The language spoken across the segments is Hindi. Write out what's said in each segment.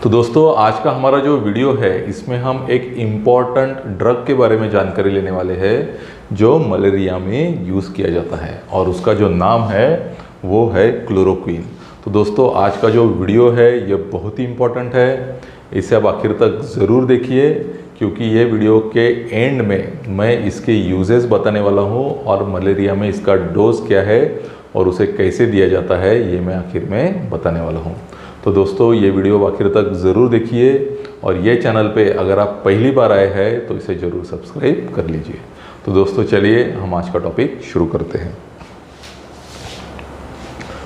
तो दोस्तों आज का हमारा जो वीडियो है इसमें हम एक इम्पॉर्टेंट ड्रग के बारे में जानकारी लेने वाले हैं जो मलेरिया में यूज़ किया जाता है और उसका जो नाम है वो है क्लोरोक्विन। तो दोस्तों आज का जो वीडियो है ये बहुत ही इम्पॉर्टेंट है, इसे आप आखिर तक ज़रूर देखिए क्योंकि ये वीडियो के एंड में मैं इसके यूजेस बताने वाला हूँ और मलेरिया में इसका डोज क्या है और उसे कैसे दिया जाता है ये मैं आखिर में बताने वाला हूँ। तो दोस्तों ये वीडियो आखिर तक ज़रूर देखिए और ये चैनल पे अगर आप पहली बार आए हैं तो इसे ज़रूर सब्सक्राइब कर लीजिए। तो दोस्तों चलिए हम आज का टॉपिक शुरू करते हैं।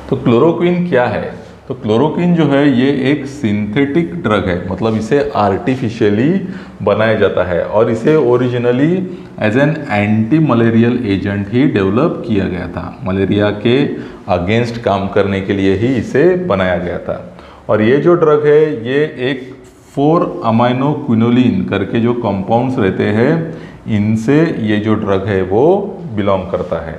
तो क्लोरोक्विन क्या है? तो क्लोरोक्विन जो है ये एक सिंथेटिक ड्रग है, मतलब इसे आर्टिफिशियली बनाया जाता है और इसे originally as an anti malarial agent ही डेवलप किया गया था। मलेरिया के अगेंस्ट काम करने के लिए ही इसे बनाया गया था। और ये जो ड्रग है ये एक 4-अमाइनो-क्विनोलिन करके जो कंपाउंड्स रहते हैं इनसे ये जो ड्रग है वो बिलोंग करता है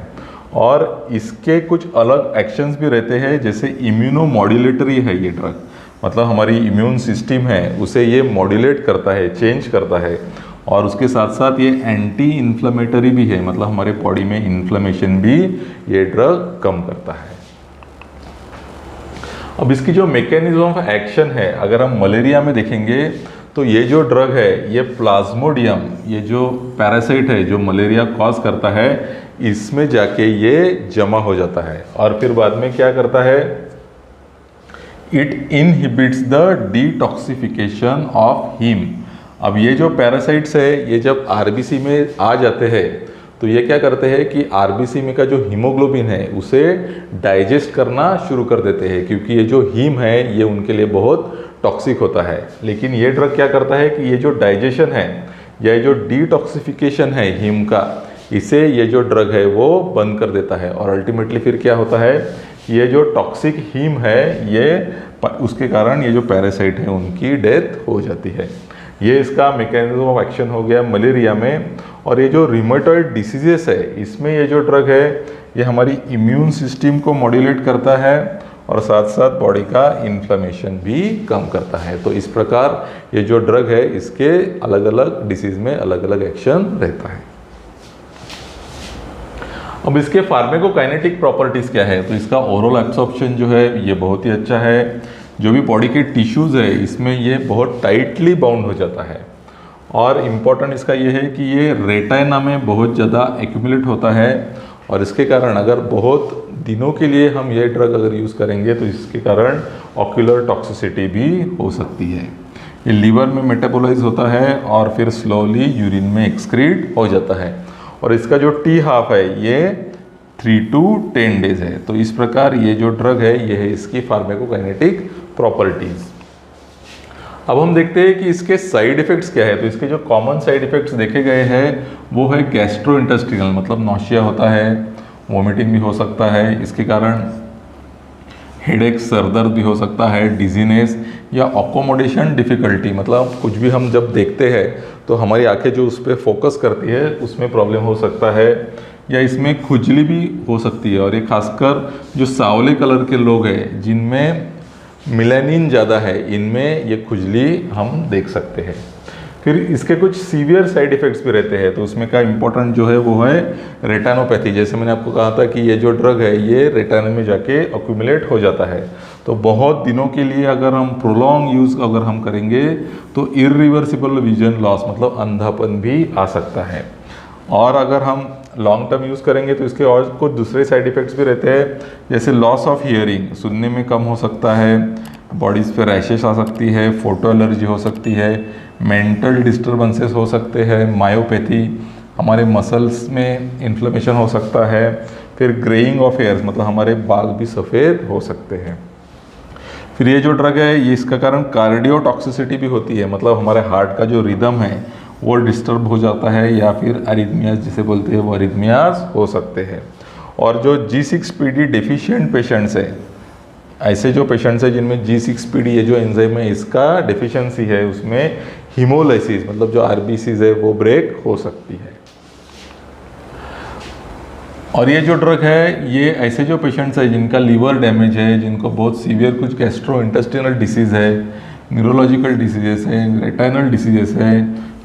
और इसके कुछ अलग एक्शंस भी रहते हैं, जैसे इम्यूनोमॉड्यूलेटरी है ये ड्रग, मतलब हमारी इम्यून सिस्टम है उसे ये मॉड्यूलेट करता है, चेंज करता है और उसके साथ साथ ये एंटी इन्फ्लेमेटरी भी है, मतलब हमारे बॉडी में इन्फ्लेमेशन भी ये ड्रग कम करता है। अब इसकी जो मैकेनिज्म ऑफ एक्शन है अगर हम मलेरिया में देखेंगे तो ये जो ड्रग है ये प्लाज्मोडियम, ये जो पैरासाइट है जो मलेरिया कॉज करता है, इसमें जाके ये जमा हो जाता है और फिर बाद में क्या करता है, it inhibits the detoxification of haem. अब ये जो पैरासाइट्स है ये जब आरबीसी में आ जाते हैं तो ये क्या करते हैं कि आरबीसी में का जो हीमोग्लोबिन है उसे डाइजेस्ट करना शुरू कर देते हैं, क्योंकि ये जो हीम है ये उनके लिए बहुत टॉक्सिक होता है। लेकिन ये ड्रग क्या करता है कि ये जो डाइजेशन है या जो डिटॉक्सिफिकेशन है हीम का, इसे ये जो ड्रग है वो बंद कर देता है और अल्टीमेटली फिर क्या होता है, ये जो टॉक्सिक हीम है ये उसके कारण ये जो पैरासाइट है उनकी डेथ हो जाती है। ये इसका मैकेनिज्म ऑफ एक्शन हो गया मलेरिया में। और ये जो रिमेटॉइड डिसीजेस है इसमें ये जो ड्रग है ये हमारी इम्यून सिस्टम को मॉड्यूलेट करता है और साथ साथ बॉडी का इन्फ्लेमेशन भी कम करता है। तो इस प्रकार ये जो ड्रग है इसके अलग अलग डिसीज में अलग अलग एक्शन रहता है। अब इसके फार्माकोकाइनेटिक प्रॉपर्टीज़ क्या है? तो इसका ओरल एब्सॉर्प्शन जो है ये बहुत ही अच्छा है। जो भी बॉडी के टिश्यूज़ है इसमें ये बहुत टाइटली बाउंड हो जाता है और इम्पॉर्टेंट इसका ये है कि ये रेटाइना में बहुत ज़्यादा एक्यूमुलेट होता है और इसके कारण अगर बहुत दिनों के लिए हम ये ड्रग अगर यूज़ करेंगे तो इसके कारण ऑक्यूलर टॉक्सिसिटी भी हो सकती है। ये लीवर में मेटाबोलाइज होता है और फिर स्लोली यूरिन में एक्सक्रीट हो जाता है और इसका जो टी हाफ है ये 3 to 10 डेज है। तो इस प्रकार ये जो ड्रग है ये है इसकी फार्माकोकाइनेटिक प्रॉपर्टीज़। अब हम देखते हैं कि इसके साइड इफ़ेक्ट्स क्या है। तो इसके जो कॉमन साइड इफ़ेक्ट्स देखे गए हैं वो है गैस्ट्रोइंटेस्टिनल, मतलब नौशिया होता है, वोमिटिंग भी हो सकता है, इसके कारण हेडेक, सरदर्द भी हो सकता है, डिजीनेस या अकोमोडेशन डिफ़िकल्टी, मतलब कुछ भी हम जब देखते हैं तो हमारी आंखें जो उस पर फोकस करती है उसमें प्रॉब्लम हो सकता है या इसमें खुजली भी हो सकती है। और ये खासकर जो सांवले कलर के लोग हैं जिनमें मिलेनिन ज़्यादा है इनमें ये खुजली हम देख सकते हैं। फिर इसके कुछ सीवियर साइड इफ़ेक्ट्स भी रहते हैं। तो उसमें का इम्पोर्टेंट जो है वो है रेटानोपैथी। जैसे मैंने आपको कहा था कि ये जो ड्रग है ये रेटाना में जाके अक्यूमुलेट हो जाता है, तो बहुत दिनों के लिए अगर हम प्रोलॉन्ग यूज़ अगर हम करेंगे तो इरिवर्सिबल विजन लॉस, मतलब अंधापन भी आ सकता है। और अगर हम लॉन्ग टर्म यूज़ करेंगे तो इसके और कुछ दूसरे साइड इफ़ेक्ट्स भी रहते हैं, जैसे लॉस ऑफ हियरिंग, सुनने में कम हो सकता है, बॉडीज़ पे रैशेस आ सकती है, फोटो एलर्जी हो सकती है, मेंटल डिस्टर्बेंसेस हो सकते हैं, मायोपैथी, हमारे मसल्स में इन्फ्लेमेशन हो सकता है, फिर ग्रेइंग ऑफ हेयर्स, मतलब हमारे बाल भी सफ़ेद हो सकते हैं। फिर ये जो ड्रग है ये इसका कारण कार्डियोटॉक्सिसिटी भी होती है, मतलब हमारे हार्ट का जो रिदम है वो डिस्टर्ब हो जाता है या फिर अरिथमियाज जिसे बोलते हैं वो अरिथमियाज हो सकते हैं। और जो G6PD डेफिशिएंट पेशेंट्स है, ऐसे जो पेशेंट्स हैं जिनमें G6PD ये जो एंजाइम है इसका डेफिशिएंसी है, उसमें हीमोलाइसिस, मतलब जो आरबीसीज है वो ब्रेक हो सकती है। और ये जो ड्रग है ये ऐसे जो पेशेंट्स हैं जिनका लीवर डैमेज है, जिनको बहुत सीवियर कुछ गैस्ट्रोइंटेस्टिनल डिसीज़ है न्यूरोलॉजिकल डिसीजेस है, रेटाइनल डिसीजेस है,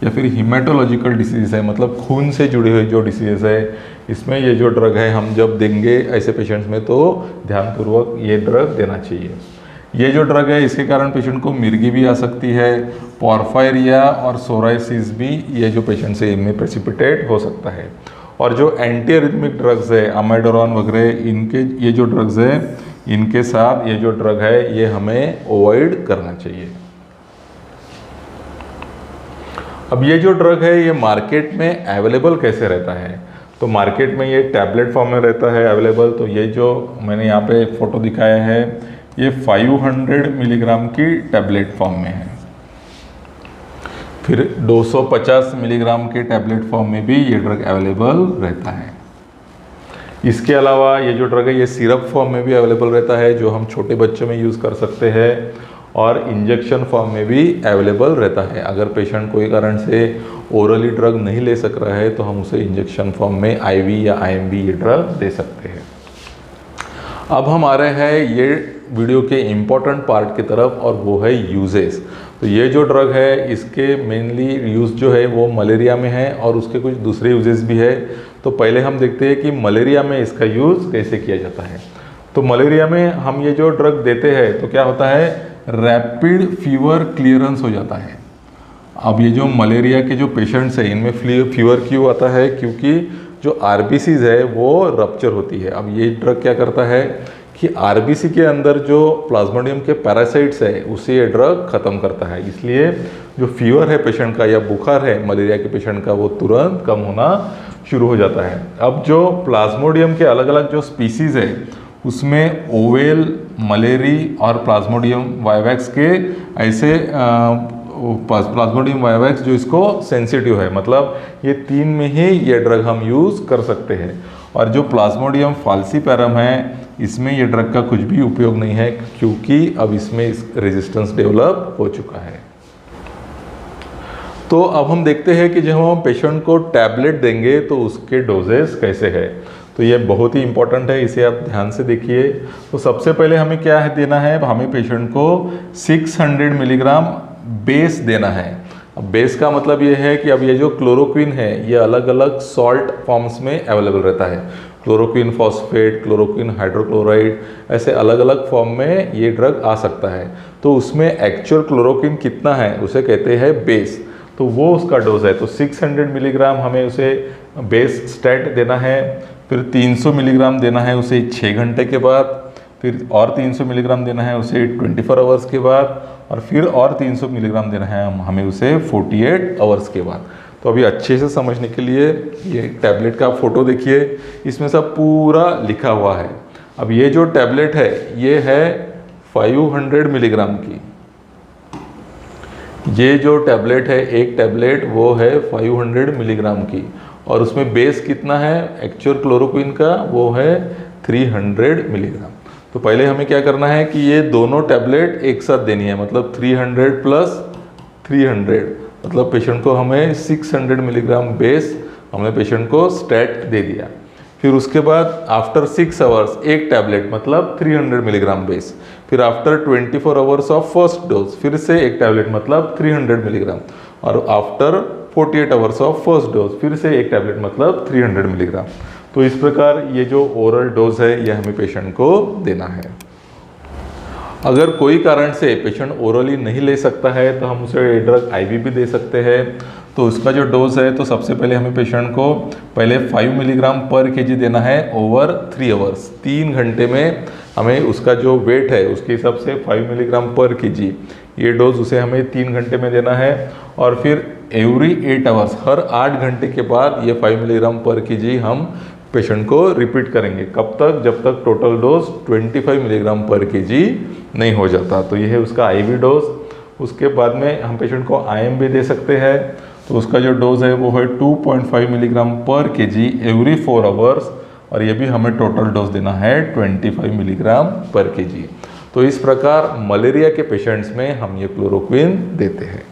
या फिर हीमेटोलॉजिकल डिसीजेस है, मतलब खून से जुड़े हुए जो डिसीजेस है, इसमें ये जो ड्रग है हम जब देंगे ऐसे पेशेंट्स में तो ध्यानपूर्वक ये ड्रग देना चाहिए। ये जो ड्रग है इसके कारण पेशेंट को मिर्गी भी आ सकती है, पॉर्फायरिया और सोराइसिस भी ये जो पेशेंट से इनमें प्रेसिपिटेट हो सकता है। और जो एंटी एरिथमिक ड्रग्स है अमाइडोरॉन वगैरह, इनके ये जो ड्रग्स है इनके साथ ये जो ड्रग है ये हमें अवॉइड करना चाहिए। अब ये जो ड्रग है ये मार्केट में अवेलेबल कैसे रहता है? तो मार्केट में ये टैबलेट फॉर्म में रहता है अवेलेबल। तो ये जो मैंने यहाँ पे फोटो दिखाया है ये 500 मिलीग्राम की टैबलेट फॉर्म में है। फिर 250 मिलीग्राम के टैबलेट फॉर्म में भी ये ड्रग अवेलेबल रहता है। इसके अलावा ये जो ड्रग है ये सिरप फॉर्म में भी अवेलेबल रहता है, जो हम छोटे बच्चों में यूज़ कर सकते हैं, और इंजेक्शन फॉर्म में भी अवेलेबल रहता है। अगर पेशेंट कोई कारण से ओरली ड्रग नहीं ले सक रहा है तो हम उसे इंजेक्शन फॉर्म में आईवी या आईएमवी ये ड्रग दे सकते हैं। अब हम आ रहे हैं ये वीडियो के इम्पॉर्टेंट पार्ट की तरफ, और वो है यूजेस। तो ये जो ड्रग है इसके मेनली यूज़ जो है वो मलेरिया में है, और उसके कुछ दूसरे यूजेस भी है। तो पहले हम देखते हैं कि मलेरिया में इसका यूज़ कैसे किया जाता है। तो मलेरिया में हम ये जो ड्रग देते हैं तो क्या होता है, रैपिड फीवर क्लियरेंस हो जाता है। अब ये जो मलेरिया के जो पेशेंट्स हैं इनमें फीवर क्यों आता है? क्योंकि जो आरबीसीज है वो रप्चर होती है। अब ये ड्रग क्या करता है कि आरबीसी के अंदर जो प्लाज्मोडियम के पैरासाइट्स है उसे ये ड्रग ख़त्म करता है। इसलिए जो फीवर है पेशेंट का या बुखार है मलेरिया के पेशेंट का वो तुरंत कम होना शुरू हो जाता है। अब जो प्लाज्मोडियम के अलग अलग जो स्पीसीज़ है उसमें ओवेल, मलेरी और प्लाज्मोडियम वाइवैक्स के ऐसे प्लाज्मोडियम वाइवैक्स जो इसको सेंसिटिव है, मतलब ये 3 में ही ये ड्रग हम यूज़ कर सकते हैं। और जो प्लाज्मोडियम फाल्सीपैरम है इसमें ये ड्रग का कुछ भी उपयोग नहीं है, क्योंकि अब इसमें रेजिस्टेंस डेवलप हो चुका है। तो अब हम देखते हैं कि जब हम पेशेंट को टैबलेट देंगे तो उसके डोजेस कैसे है। तो ये बहुत ही इंपॉर्टेंट है, इसे आप ध्यान से देखिए। तो सबसे पहले हमें क्या है देना है, हमें पेशेंट को 600 मिलीग्राम बेस देना है। अब बेस का मतलब ये है कि अब ये जो क्लोरोक्विन है ये अलग अलग सॉल्ट फॉर्म्स में अवेलेबल रहता है। क्लोरोक्विन फॉस्फेट, क्लोरोक्विन हाइड्रोक्लोराइड, ऐसे अलग अलग फॉर्म में ये ड्रग आ सकता है। तो उसमें एक्चुअल क्लोरोक्विन कितना है उसे कहते हैं बेस, तो वो उसका डोज है। तो 600 मिलीग्राम हमें उसे बेस स्टैट देना है। फिर 300 मिलीग्राम देना है उसे 6 घंटे के बाद, फिर और 300 मिलीग्राम देना है उसे 24 आवर्स के बाद, और फिर और 300 मिलीग्राम देना है हमें उसे 48 आवर्स के बाद। तो अभी अच्छे से समझने के लिए ये टैबलेट का फ़ोटो देखिए, इसमें सब पूरा लिखा हुआ है। अब ये जो टैबलेट है ये है 500 मिलीग्राम की। ये जो टैबलेट है एक टैबलेट वो है 500 मिलीग्राम की, और उसमें बेस कितना है एक्चुअल क्लोरोक्विन का, वो है 300 मिलीग्राम। तो पहले हमें क्या करना है कि ये दोनों टैबलेट एक साथ देनी है, मतलब 300 प्लस 300, मतलब पेशेंट को हमें 600 मिलीग्राम बेस हमने पेशेंट को स्टैट दे दिया। फिर उसके बाद आफ्टर 6 आवर्स एक टैबलेट मतलब 300 मिलीग्राम बेस, फिर after 24 hours of first dose फिर से एक टैबलेट मतलब 300 मिलीग्राम, और after 48 hours of first dose फिर से एक टैबलेट मतलब 300 मिलीग्राम। तो इस प्रकार ये जो ओरल डोज है ये हमें पेशेंट को देना है। अगर कोई कारण से पेशेंट ओरली नहीं ले सकता है तो हम उसे ड्रग आईवी भी दे सकते हैं। तो उसका जो डोज है तो सबसे पहले हमें पेशेंट को पहले 5 मिलीग्राम पर केजी देना है ओवर 3 आवर्स। 3 घंटे में हमें उसका जो वेट है उसके हिसाब से 5 मिलीग्राम पर केजी ये डोज उसे हमें 3 घंटे में देना है। और फिर एवरी 8 आवर्स हर 8 घंटे के बाद ये 5 मिलीग्राम पर केजी हम पेशेंट को रिपीट करेंगे। कब तक? जब तक टोटल डोज 25 मिलीग्राम पर केजी नहीं हो जाता। तो ये है उसका आईवी डोज। उसके बाद में हम पेशेंट को आईएम भी दे सकते हैं। तो उसका जो डोज है वो है 2.5 मिलीग्राम पर केजी एवरी 4 आवर्स, और ये भी हमें टोटल डोज देना है 25 मिलीग्राम पर केजी। तो इस प्रकार मलेरिया के पेशेंट्स में हम ये क्लोरोक्विन देते हैं।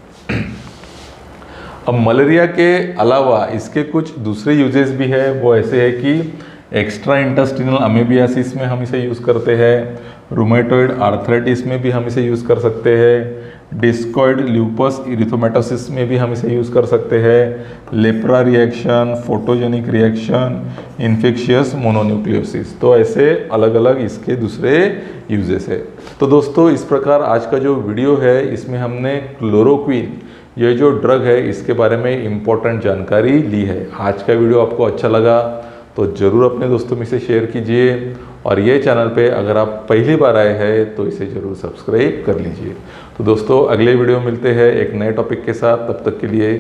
अब मलेरिया के अलावा इसके कुछ दूसरे यूजेस भी है, वो ऐसे है कि एक्स्ट्रा इंटेस्टिनल अमेबियासिस में हम इसे यूज़ करते हैं। रूमेटॉइड आर्थराइटिस में भी हम इसे यूज़ कर सकते हैं, डिस्कॉइड ल्यूपस इरिथोमेटोसिस में भी हम इसे यूज़ कर सकते हैं, lepra reaction, photogenic reaction, infectious mononucleosis. तो ऐसे अलग अलग इसके दूसरे यूजेस है। तो दोस्तों इस प्रकार आज का जो वीडियो है इसमें हमने क्लोरोक्विन ये जो ड्रग है इसके बारे में इम्पोर्टेंट जानकारी ली है। आज का वीडियो आपको अच्छा लगा तो ज़रूर अपने दोस्तों में से शेयर कीजिए, और ये चैनल पे अगर आप पहली बार आए हैं तो इसे ज़रूर सब्सक्राइब कर लीजिए। तो दोस्तों अगले वीडियो मिलते हैं एक नए टॉपिक के साथ, तब तक के लिए